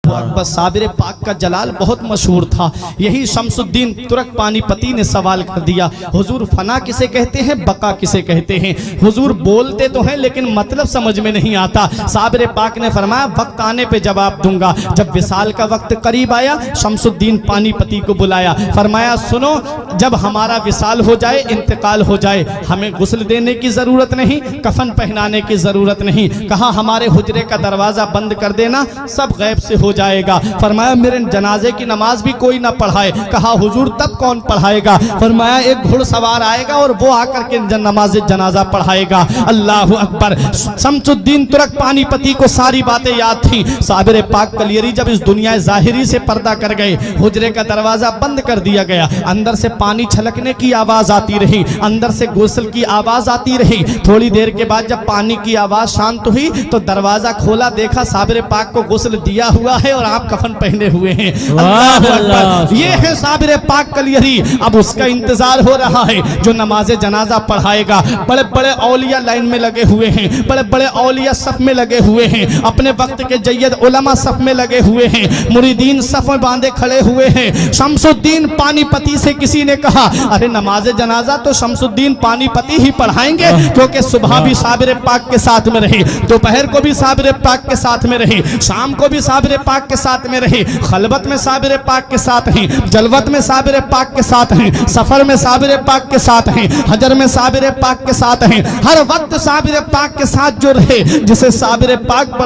अकबर, साबिर पाक का जलाल बहुत मशहूर था। यही शमसुद्दीन तुर्क पानीपती ने सवाल कर दिया, हुजूर फना किसे कहते हैं, बका किसे कहते हैं? हुजूर बोलते तो हैं लेकिन मतलब समझ में नहीं आता। साबिर पाक ने फरमाया वक्त आने पे जवाब दूंगा। जब विसाल का वक्त करीब आया, शमसुद्दीन पानीपती को बुलाया, फरमाया सुनो, जब हमारा विसाल हो जाए, इंतकाल हो जाए, हमें गुस्ल देने की जरूरत नहीं, कफन पहनाने की जरूरत नहीं। कहा हमारे हुजरे का दरवाजा बंद कर देना, सब गैब से हो जाएगा। फरमाया मेरे जनाजे की नमाज भी कोई ना पढ़ाए। कहा हुजूर तब कौन पढ़ाएगा? फरमाया एक घुड़सवार आएगा और वो आकर के नमाज जनाजा पढ़ाएगा। अल्लाह अकबर। शमसुद्दीन तुर्क पानीपती को सारी बातें याद थी। साबिर पाक कलियरी जब इस दुनिया ज़ाहिरी से पर्दा कर गए, हुजरे का दरवाजा बंद कर दिया गया, अंदर से पानी छलकने की आवाज आती रही, अंदर से गुस्ल की आवाज आती रही। थोड़ी देर के बाद जब पानी की आवाज शांत हुई तो दरवाजा खोला, देखा साबिर पाक को गुस्ल दिया हुआ है और आप कफन पहने हुए हैं। अल्लाह अकबर। ये है साबिर पाक कलियरी। अब उसका इंतजार हो रहा है जो नमाज जनाजा पढ़ाएगा। बड़े बड़े औलिया लाइन में लगे हुए हैं, बड़े बड़े औलिया सफ में लगे हुए हैं, अपने वक्त के जय्यद उलमा सफ में लगे हुए हैं, मुरीदीन सफ में बांधे खड़े हुए हैं। शमसुद्दीन पानीपती से किसी ने कहा अरे नमाज जनाजा तो शमसुद्दीन पानीपती ही पढ़ाएंगे, क्योंकि सुबह भी साबिर पाक के साथ में रहे, दोपहर को भी साबिर पाक के साथ में रहे, शाम को भी साबिर पाक के साथ में रहे, खलबत में साबिर पाक के साथ हैं, जलवत में साबिर पाक के साथ हैं, सफर में साबिर पाक के साथ हैं, हजर में साबिर पाक के साथ हैं। हर वक्त साबिर पाक के साथ जो रहे, जिसे साबिर पाक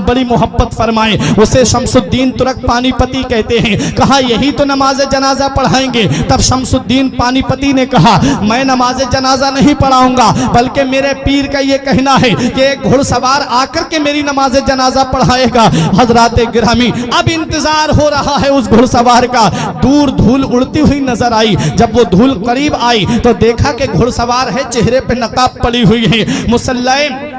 बड़ी मोहब्बत फरमाए, उसे शमसुद्दीन तुर्क पानीपती कहते हैं। कहा यही तो नमाज जनाजा पढ़ाएंगे। तब शमसुद्दीन पानीपती ने कहा मैं नमाज जनाजा नहीं पढ़ाऊंगा, बल्कि मेरे पीर का ये कहना है कि एक घुड़सवार आकर के मेरी नमाज जनाजा पढ़ाएगा। हजरात गिरामी, अब इंतजार हो रहा है उस घुड़सवार का। दूर धूल उड़ती हुई नजर आई। जब वो धूल करीब आई तो देखा कि घुड़सवार है, चेहरे पे नकाब पड़ी हुई है, मुसल्ले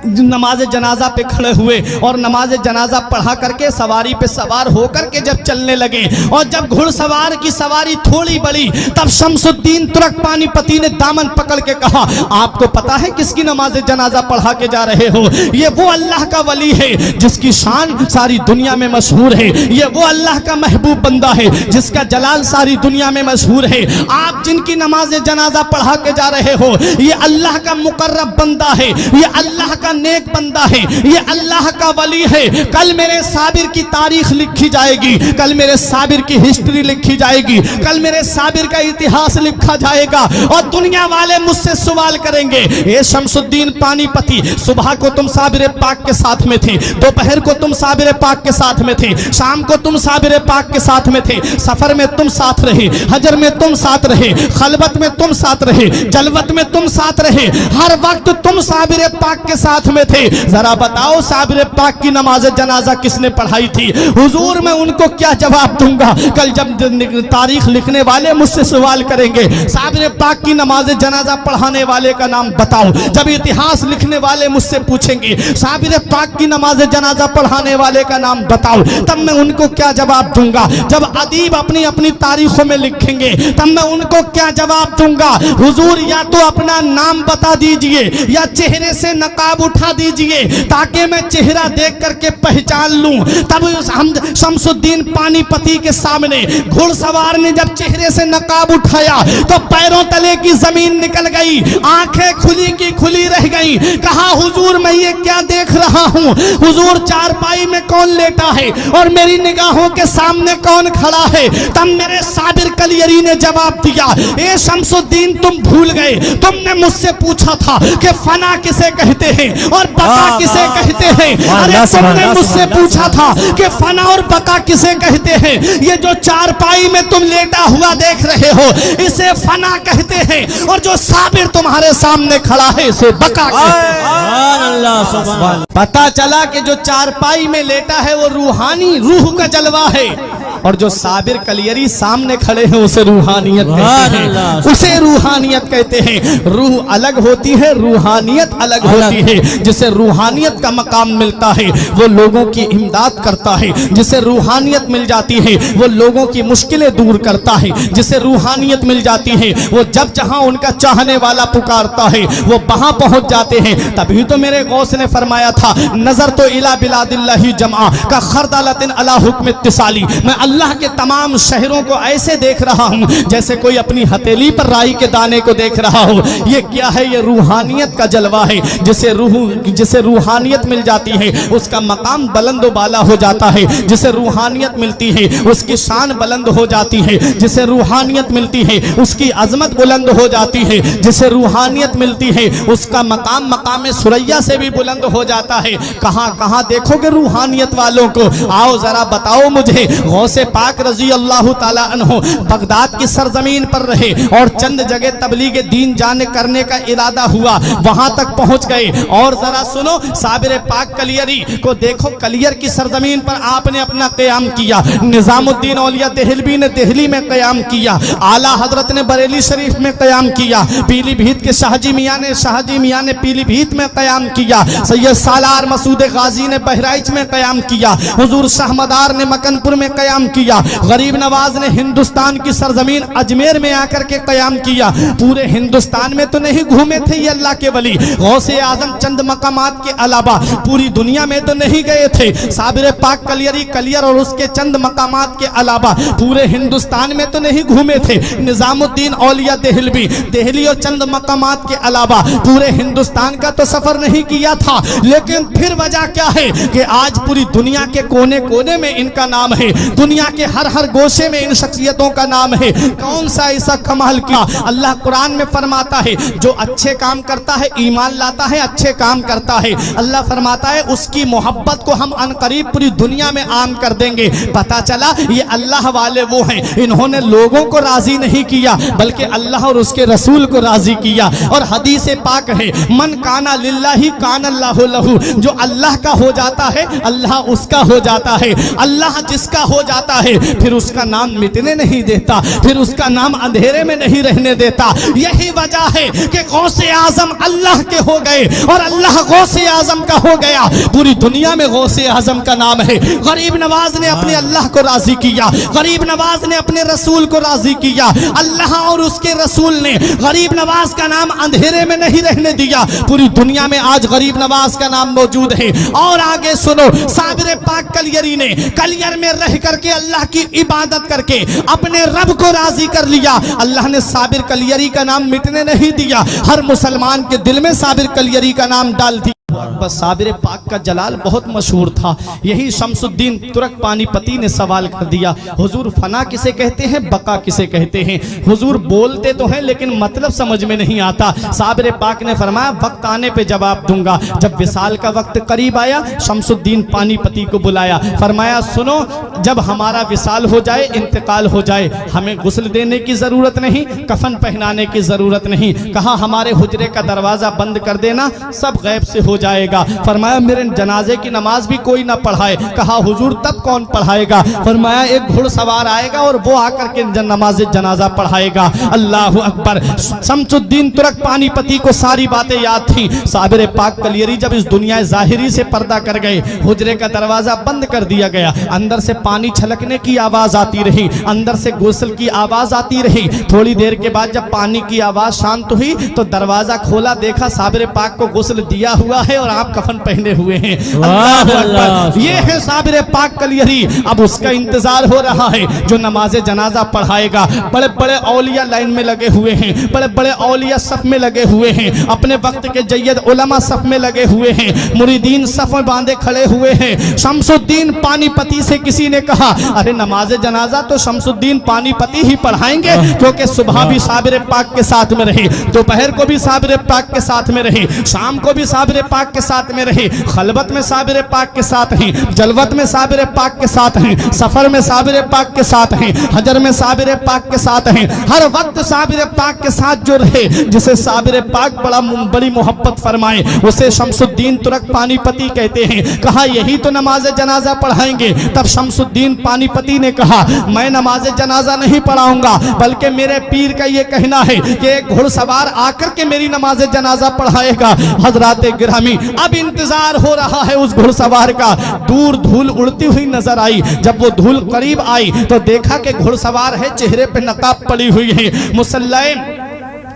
नमाज जनाजा पे खड़े हुए और नमाज जनाजा पढ़ा करके सवारी पे सवार होकर के जब चलने लगे, और जब घुड़सवार की सवारी थोड़ी बड़ी, तब शमसुद्दीन तुर्क पानीपती ने दामन पकड़ के कहा आपको पता है किसकी नमाज जनाजा पढ़ा के जा रहे हो? ये वो अल्लाह का वली है जिसकी शान सारी दुनिया में मशहूर है, ये वो अल्लाह का महबूब बंदा है जिसका जलाल सारी दुनिया में मशहूर है। आप जिनकी नमाज जनाजा पढ़ा के जा रहे हो, ये अल्लाह का मुकर्रब बंदा है, ये अल्लाह का नेक बंदा है, ये अल्लाह का वली है। कल मेरे साबिर की तारीख लिखी जाएगी, कल मेरे साबिर की हिस्ट्री लिखी जाएगी, कल मेरे साबिर का इतिहास लिखा जाएगा और दुनिया वाले मुझसे सवाल करेंगे ये शमसुद्दीन पानीपती, सुबह को तुम साबिर पाक के साथ में थे, दोपहर को तुम साबिर पाक के साथ में थे, शाम को तुम साबिर पाक के साथ में थे, सफर में तुम साथ रहे, हजर में तुम साथ रहे, खलबत में तुम साथ रहे, जलवत में तुम साथ रहे, हर वक्त तुम साबिर पाक के साथ में थे। जरा बताओ साबिर पाक की नमाज जनाजा किसने पढ़ाई थी? हुजूर मैं उनको क्या जवाब दूंगा? कल जब तारीख लिखने वाले मुझसे सवाल करेंगे साबिर पाक की नमाज जनाजा पढ़ाने वाले का नाम बताओ, जब इतिहास लिखने वाले मुझसे पूछेंगे साबिर पाक की नमाज जनाजा पढ़ाने वाले का नाम बताओ, तब मैं उनको क्या जवाब दूंगा? जब अदीब अपनी अपनी तारीखों में लिखेंगे तब मैं उनको क्या जवाब दूंगा? हुजूर या तो अपना नाम बता दीजिए या चेहरे से नकाब उठा दीजिए ताकि मैं चेहरा देख करके पहचान लूं। तब हम शमसुद्दीन पानीपती के सामने घुड़सवार ने जब चेहरे से नकाब उठाया तो पैरों तले की जमीन निकल गई, आंखें खुली की खुली रह गई। कहा हुजूर मैं ये क्या देख रहा हूँ? हुजूर चारपाई में कौन लेटा है और मेरी निगाहों के सामने कौन खड़ा है? तब मेरे साबिर कलियरी ने जवाब दिया ए शमसुद्दीन तुम भूल गए, तुमने मुझसे पूछा था कि फना किसे कहते हैं और बका किसे कहते हैं। अरे तुमने मुझसे पूछा था कि फना और बका किसे कहते हैं। ये जो चारपाई में तुम लेटा हुआ देख रहे हो इसे फना कहते हैं और जो साबिर तुम्हारे सामने खड़ा है इसे बका कहते हैं। पता चला कि जो चारपाई में लेटा है वो रूहानी रूह का जलवा है, और जो साबिर कलियरी सामने खड़े हैं उसे रूहानियत कहते हैं, उसे रूहानियत कहते हैं। रूह अलग होती है, रूहानियत अलग होती है। जिसे रूहानियत का मकाम मिलता है वो लोगों की इमदाद करता है, जिसे रूहानियत मिल जाती है वो लोगों की मुश्किलें दूर करता है, जिसे रूहानियत मिल जाती है वो जब जहां उनका चाहने वाला पुकारता है वो वहां पहुंच जाते हैं। तभी तो मेरे गौस ने फरमाया था, नजर तो इला बिलादिल्लाही जमा का खरदलतिन अला हुक्म इत्तिसाली, मैं अल्लाह के तमाम शहरों को ऐसे देख रहा हूं जैसे कोई अपनी हथेली पर राई के दाने को देख रहा हो। ये क्या है? ये रूहानियत का जलवा है। जिसे रूहानियत मिल जाती है उसका मकाम बुलंद बाला हो जाता है, जिसे रूहानियत मिलती है उसकी शान बुलंद हो जाती है, जिसे रूहानियत मिलती है उसकी अजमत बुलंद हो जाती है, जिसे रूहानियत मिलती है उसका मकाम सुरैया से भी बुलंद हो जाता है। कहां कहां देखोगे रूहानियत वालों को? आओ जरा बताओ मुझे। गौसे पाक रजी अल्लाह ताला अन्हो बगदाद की सरजमीन पर रहे और चंद जगह तबलीग दीन जाने करने का इरादा हुआ, वहां तक पहुंच गए। और जरा सुनो, साबिर पाक कलियरी को देखो, कलियर की सरजमीन पर आपने अपना क़याम किया। निजामुद्दीन औलिया देहलवी ने दिल्ली में क़याम किया, आला हजरत ने बरेली शरीफ में क़याम किया, पीलीभीत के शाहजी मियाँ ने पीलीभीत में क़याम किया, सैयद सालार मसूद गाजी ने बहराइच में क़याम किया, हुजूर शाहमदार ने मकनपुर में क़याम किया, गरीब नवाज ने हिंदुस्तान की सरजमीन अजमेर में आकर के क़याम किया। पूरे हिंदुस्तान में तो नहीं घूमे थे ये अल्लाह के वली, गौसे आजम चंद मकामात के अलावा पूरी दुनिया में तो नहीं गए थे। साबिर पाक कलियरी कलियर और उसके चंद मकामात के अलावा पूरे हिंदुस्तान में तो नहीं घूमे थे। निजामुद्दीन औलिया देहलवी दिल्ली और चंद मकामात के अलावा पूरे हिंदुस्तान का तो सफर नहीं किया था। लेकिन फिर वजह क्या है कि आज पूरी दुनिया के कोने कोने में इनका नाम है, दुनिया के हर हर गोशे में इन शख्सियतों का नाम है। कौन सा ऐसा कमाल किया? अल्लाह कुरान में फरमाता है जो अच्छे काम करता है, ईमान लाता है, अच्छे काम करता है, अल्लाह फरमाता है उसकी मोहब्बत को हम अनकरीब पूरी दुनिया में आम कर देंगे। पता चला ये अल्लाह वाले वो हैं, इन्होंने लोगों को राजी नहीं किया बल्कि अल्लाह और उसके रसूल को राजी किया। और हदीस पाक है, मन काना लिल्लाही कान अल्लाहु लहू, जो अल्लाह का हो जाता है अल्लाह उसका हो जाता है। अल्लाह जिसका हो जाता है फिर उसका नाम मिटने नहीं देता, फिर उसका नाम अंधेरे में नहीं रहने देता। यही वजह है कि गौसे आजम अल्लाह के हो गए और अल्लाह गौसे आजम का हो गया। पूरी दुनिया में गौसे आजम का नाम है। गरीब नवाज ने अपने अल्लाह को राजी किया, गरीब नवाज ने अपने रसूल को राजी किया। अल्लाह और उसके रसूल ने गरीब नवाज का नाम अंधेरे में नहीं रहने दिया। पूरी दुनिया में आज गरीब नवाज का नाम मौजूद है। और आगे सुनो, साबिर पाक कलियरी ने कलियर में रह करके अल्लाह की इबादत करके अपने रब को राजी कर लिया। अल्लाह ने साबिर कलियरी का नाम मिटने नहीं दिया, हर मुसलमान के दिल में साबिर कलियरी का नाम डाल दिया। बस साबिर पाक का जलाल बहुत मशहूर था। यही शमसुद्दीन तुर्क पानीपती ने सवाल कर दिया, हुजूर फना किसे कहते हैं, बका किसे कहते हैं? हुजूर बोलते तो हैं लेकिन मतलब समझ में नहीं आता। साबिर पाक ने फरमाया वक्त आने पे जवाब दूंगा। जब विसाल का वक्त करीब आया, शमसुद्दीन पानीपती को बुलाया, फरमाया सुनो, जब हमारा विसाल हो जाए, इंतकाल हो जाए, हमें गुस्ल देने की जरूरत नहीं, कफन पहनाने की जरूरत नहीं। कहा हमारे हुजरे का दरवाजा बंद कर देना, सब गैब से हो जाएगा। फरमाया मेरे जनाजे की नमाज भी कोई ना पढ़ाए। कहा हुजूर तब कौन पढ़ाएगा? फरमाया एक घुड़सवार आएगा और वो आकर के नमाज जनाजा पढ़ाएगा। अल्लाह अकबर। शमसुद्दीन तुर्क पानीपती को सारी बातें याद थी। साबिर पाक कलियरी जब इस दुनिया ज़ाहिरी से पर्दा कर गए, हुजरे का दरवाजा बंद कर दिया गया, अंदर से पानी छलकने की आवाज आती रही, अंदर से गुस्ल की आवाज आती रही। थोड़ी देर के बाद जब पानी की आवाज शांत हुई तो दरवाजा खोला, देखा साबिर पाक को गुस्ल दिया हुआ है और आप कफन पहने हुए हैं। ये है साबिर पाक कलियरी। अब उसका इंतजार हो रहा है जो नमाज जनाजा पढ़ाएगा। बड़े बड़े औलिया लाइन में लगे हुए हैं, बड़े बड़े औलिया सफ में लगे हुए हैं, अपने वक्त के जय्यद उलमा सफ में लगे हुए हैं, मुरीदीन सफ में बांधे खड़े हुए हैं। शमसुद्दीन पानीपती से किसी ने कहा अरे नमाज जनाजा तो शमसुद्दीन पानीपती ही पढ़ाएंगे, क्योंकि सुबह भी साबिर पाक के साथ में रहे, दोपहर को भी साबिर पाक के साथ में रहे, शाम को भी साबिर पाक पाक के साथ में रहे, खलबत में साबिर पाक के साथ हैं, जलवत में साबिर पाक के साथ हैं, सफर में साबिर पाक के साथ हैं, हजर में साबिर पाक के साथ हैं, हर वक्त साबिर पाक के साथ जो रहे, जिसे साबिर पाक बड़ी मोहब्बत फरमाए, उसे शमसुद्दीन तुरक पानीपती कहते हैं। कहा यही तो नमाज जनाजा पढ़ाएंगे। तब शमसुद्दीन पानीपती ने कहा मैं नमाज जनाजा नहीं पढ़ाऊंगा, बल्कि मेरे पीर का ये कहना है कि एक घुड़सवार आकर के मेरी नमाज जनाजा पढ़ाएगा। हजरात गिरामी, अब इंतजार हो रहा है उस घुड़सवार का। दूर धूल उड़ती हुई नजर आई। जब वो धूल करीब आई तो देखा कि घुड़सवार है, चेहरे पे नकाब पड़ी हुई है, मुसल्ला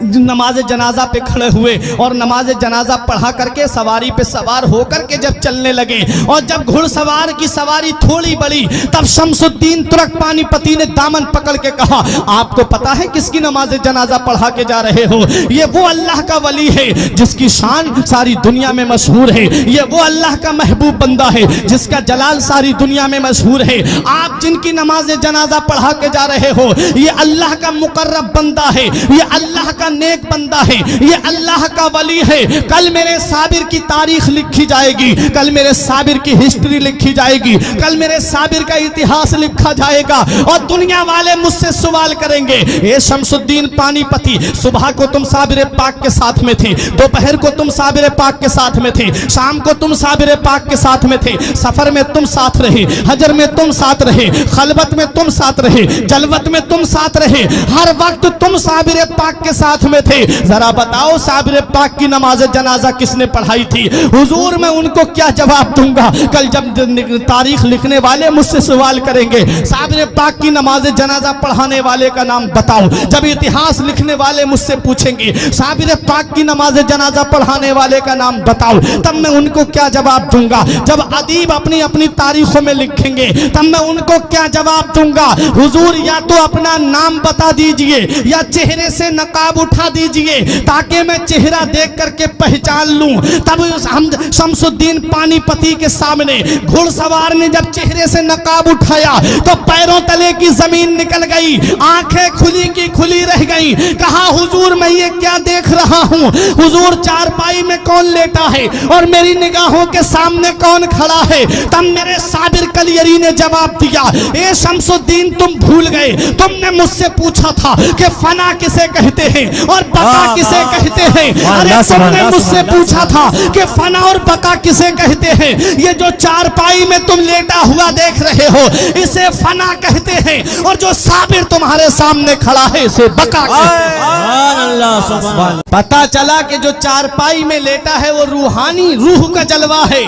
नमाज जनाजा पे खड़े हुए और नमाज जनाजा पढ़ा करके सवारी पे सवार होकर के जब चलने लगे, और जब घुड़सवार की सवारी थोड़ी बड़ी, तब शमसुद्दीन तुरक पानीपती ने दामन पकड़ के कहा आपको पता है किसकी नमाज जनाजा पढ़ा के जा रहे हो? ये वो अल्लाह का वली है जिसकी शान सारी दुनिया में मशहूर है। ये वो अल्लाह का महबूब बंदा है जिसका जलाल सारी दुनिया में मशहूर है। आप जिनकी नमाज जनाजा पढ़ा के जा रहे हो, ये अल्लाह का मुकर्रब बंदा है, ये अल्लाह का नेक बंदा है, ये अल्लाह का वली है। कल मेरे साबिर की तारीख लिखी जाएगी, कल मेरे साबिर की हिस्ट्री लिखी जाएगी, कल मेरे साबिर का इतिहास लिखा जाएगा और दुनिया वाले मुझसे सवाल करेंगे ए शमसुद्दीन पानीपती, सुबह को तुम साबिर पाक के साथ में थे, दोपहर को तुम साबिर पाक के साथ में थे, शाम को तुम साबिर पाक के साथ में थे, सफर में तुम साथ रहे, हजर में तुम साथ रहे, खलबत में तुम साथ रहे, जलवत में तुम साथ रहे, हर वक्त तुम साबिर पाक के साथ में थे। जरा बताओ साबिर पाक की नमाज जनाजा किसने पढ़ाई थी? हुजूर मैं उनको क्या जवाब दूंगा? कल जब तारीख लिखने वाले मुझसे सवाल करेंगे साबिर पाक की नमाज जनाजा पढ़ाने वाले का नाम बताओ, जब इतिहास लिखने वाले मुझसे पूछेंगे साबिर पाक की नमाज जनाजा पढ़ाने वाले का नाम बताओ, तब मैं उनको क्या जवाब दूंगा? जब अदीब अपनी अपनी तारीखों में लिखेंगे तब मैं उनको क्या जवाब दूंगा? हुजूर या तो अपना नाम बता दीजिए या चेहरे से नकाब उठा दीजिए ताकि मैं चेहरा देख करके पहचान लूं। तब हम शमसुद्दीन पानीपती के सामने घुड़सवार ने जब चेहरे से नकाब उठाया तो पैरों तले की जमीन निकल गई, आंखें खुली की खुली रह गई। कहा हुजूर मैं ये क्या देख रहा हूं? हुजूर चारपाई में कौन लेटा है और मेरी निगाहों के सामने कौन खड़ा है? तब मेरे साबिर कलियरी ने जवाब दिया ए शमसुद्दीन तुम भूल गए, तुमने मुझसे पूछा था कि फना किसे कहते हैं और बका किसे कहते हैं। अरे तुमने मुझसे पूछा था कि फना और बका किसे कहते हैं। ये जो चारपाई में तुम लेटा हुआ देख रहे हो इसे फना कहते हैं और जो साबिर तुम्हारे सामने खड़ा है इसे बका कहते हैं। पता चला कि जो चारपाई में लेटा है वो रूहानी रूह का जलवा है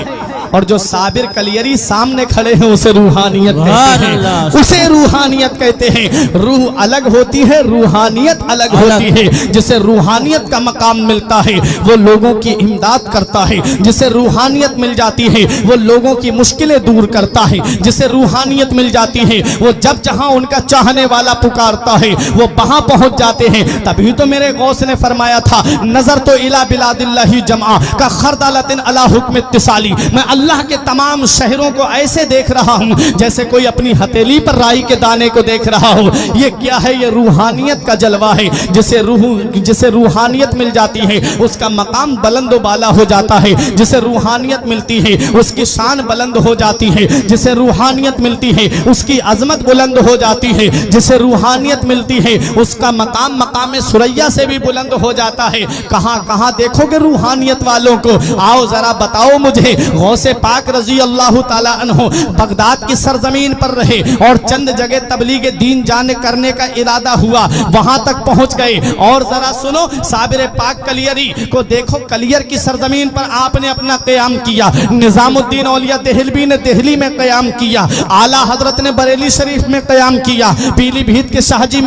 और जो साबिर कलियरी सामने खड़े हैं उसे रूहानियत कहते हैं, उसे रूहानियत कहते हैं। रूह अलग होती है, रूहानियत अलग होती है। जिसे रूहानियत का मकाम मिलता है वो लोगों की इमदाद करता है, जिसे रूहानियत मिल जाती है वो लोगों की मुश्किलें दूर करता है, जिसे रूहानियत मिल जाती है वो जब जहां उनका चाहने वाला पुकारता है वो वहां पहुंच जाते हैं। तभी तो मेरे गौस ने फरमाया था नजर तो इला बिलादिल्लाही जमा का खरदालतिन अला हुक्म इत्तिसाली, मैं अल्लाह के तमाम शहरों को ऐसे देख रहा हूं जैसे कोई अपनी हथेली पर राई के दाने को देख रहा हो। ये क्या है? ये रूहानियत का जलवा है। जिसे रूहानियत मिल जाती है उसका मकाम बुलंद बाला हो जाता है, जिसे रूहानियत मिलती है उसकी शान बुलंद हो जाती है, जिसे रूहानियत मिलती है उसकी अजमत बुलंद हो जाती है, जिसे रूहानियत मिलती है उसका मकाम मकाम सुरैया से भी बुलंद हो जाता है। कहां कहां देखोगे रूहानियत वालों को? आओ जरा बताओ मुझे। गौसे पाक रजी अल्लाह ताला अन्हो बगदाद की सरजमीन पर रहे और चंद जगह तबलीग दीन जाने करने का इरादा हुआ, वहां तक पहुंच गए। और जरा सुनो साबिर पाक कलियरी को देखो, कलियर की सरजमीन पर आपने अपना क़याम किया, निजामुद्दीन औलिया देहलवी ने दिल्ली में क़याम किया, आला हजरत ने बरेली शरीफ में क़याम किया, पीलीभीत के शाहजी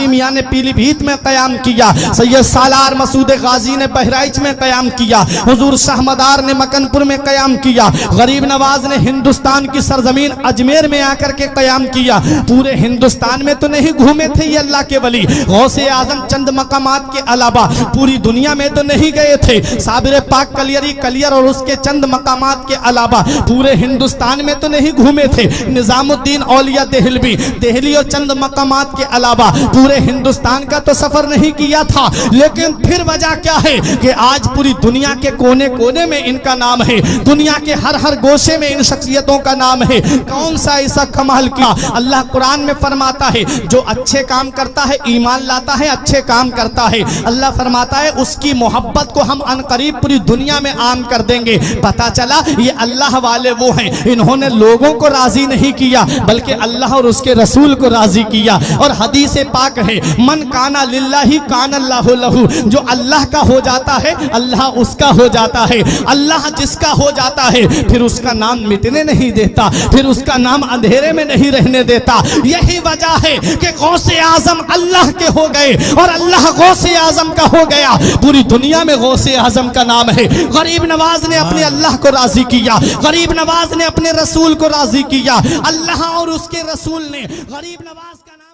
मियाँ ने पीलीभीत में क़याम किया, सैयद सालार मसूद गाजी ने बहराइच में क़याम किया, हुजूर शाहमदार ने मकनपुर में क़याम कयाम किया। गरीब नवाज ने हिंदुस्तान की सरजमीन अजमेर में आकर के कयाम किया। पूरे हिंदुस्तान में तो नहीं घूमे थे ये अल्लाह के वली, गौसे आजम चंद मकामात के अलावा पूरी दुनिया में तो नहीं गए थे। साबिर पाक कलियर और उसके चंद मकामात के अलावा पूरे हिंदुस्तान में तो नहीं घूमे थे। निजामुद्दीन औलिया देहली और चंद मकामात के अलावा पूरे हिंदुस्तान का तो सफर नहीं किया था। लेकिन फिर वजह क्या है कि आज पूरी दुनिया के कोने कोने में इनका नाम है, दुनिया के हर गोशे में इन शख्सियतों का नाम है। कौन सा ऐसा कमाल किया? अल्लाह कुरान में फरमाता है जो अच्छे काम करता है, ईमान लाता है, अच्छे काम करता है, अल्लाह फरमाता है उसकी मोहब्बत को हम अनकरीब पूरी दुनिया में आम कर देंगे। पता चला ये अल्लाह वाले वो हैं, इन्होंने लोगों को राजी नहीं किया बल्कि अल्लाह और उसके रसूल को राजी किया। और हदीस पाक है, मन काना लिल्लाही काना अल्लाहु लहू, जो अल्लाह का हो जाता है अल्लाह उसका हो जाता है। अल्लाह जिसका हो जाता है फिर उसका नाम मिटने नहीं देता, फिर उसका नाम अंधेरे में नहीं रहने देता। यही वजह है कि गौसे आजम अल्लाह के हो गए और अल्लाह गौसे आजम का हो गया। पूरी दुनिया में गौसे आजम का नाम है। गरीब नवाज ने अपने अल्लाह को राजी किया, गरीब नवाज ने अपने रसूल को राजी किया, अल्लाह और उसके रसूल ने गरीब नवाज का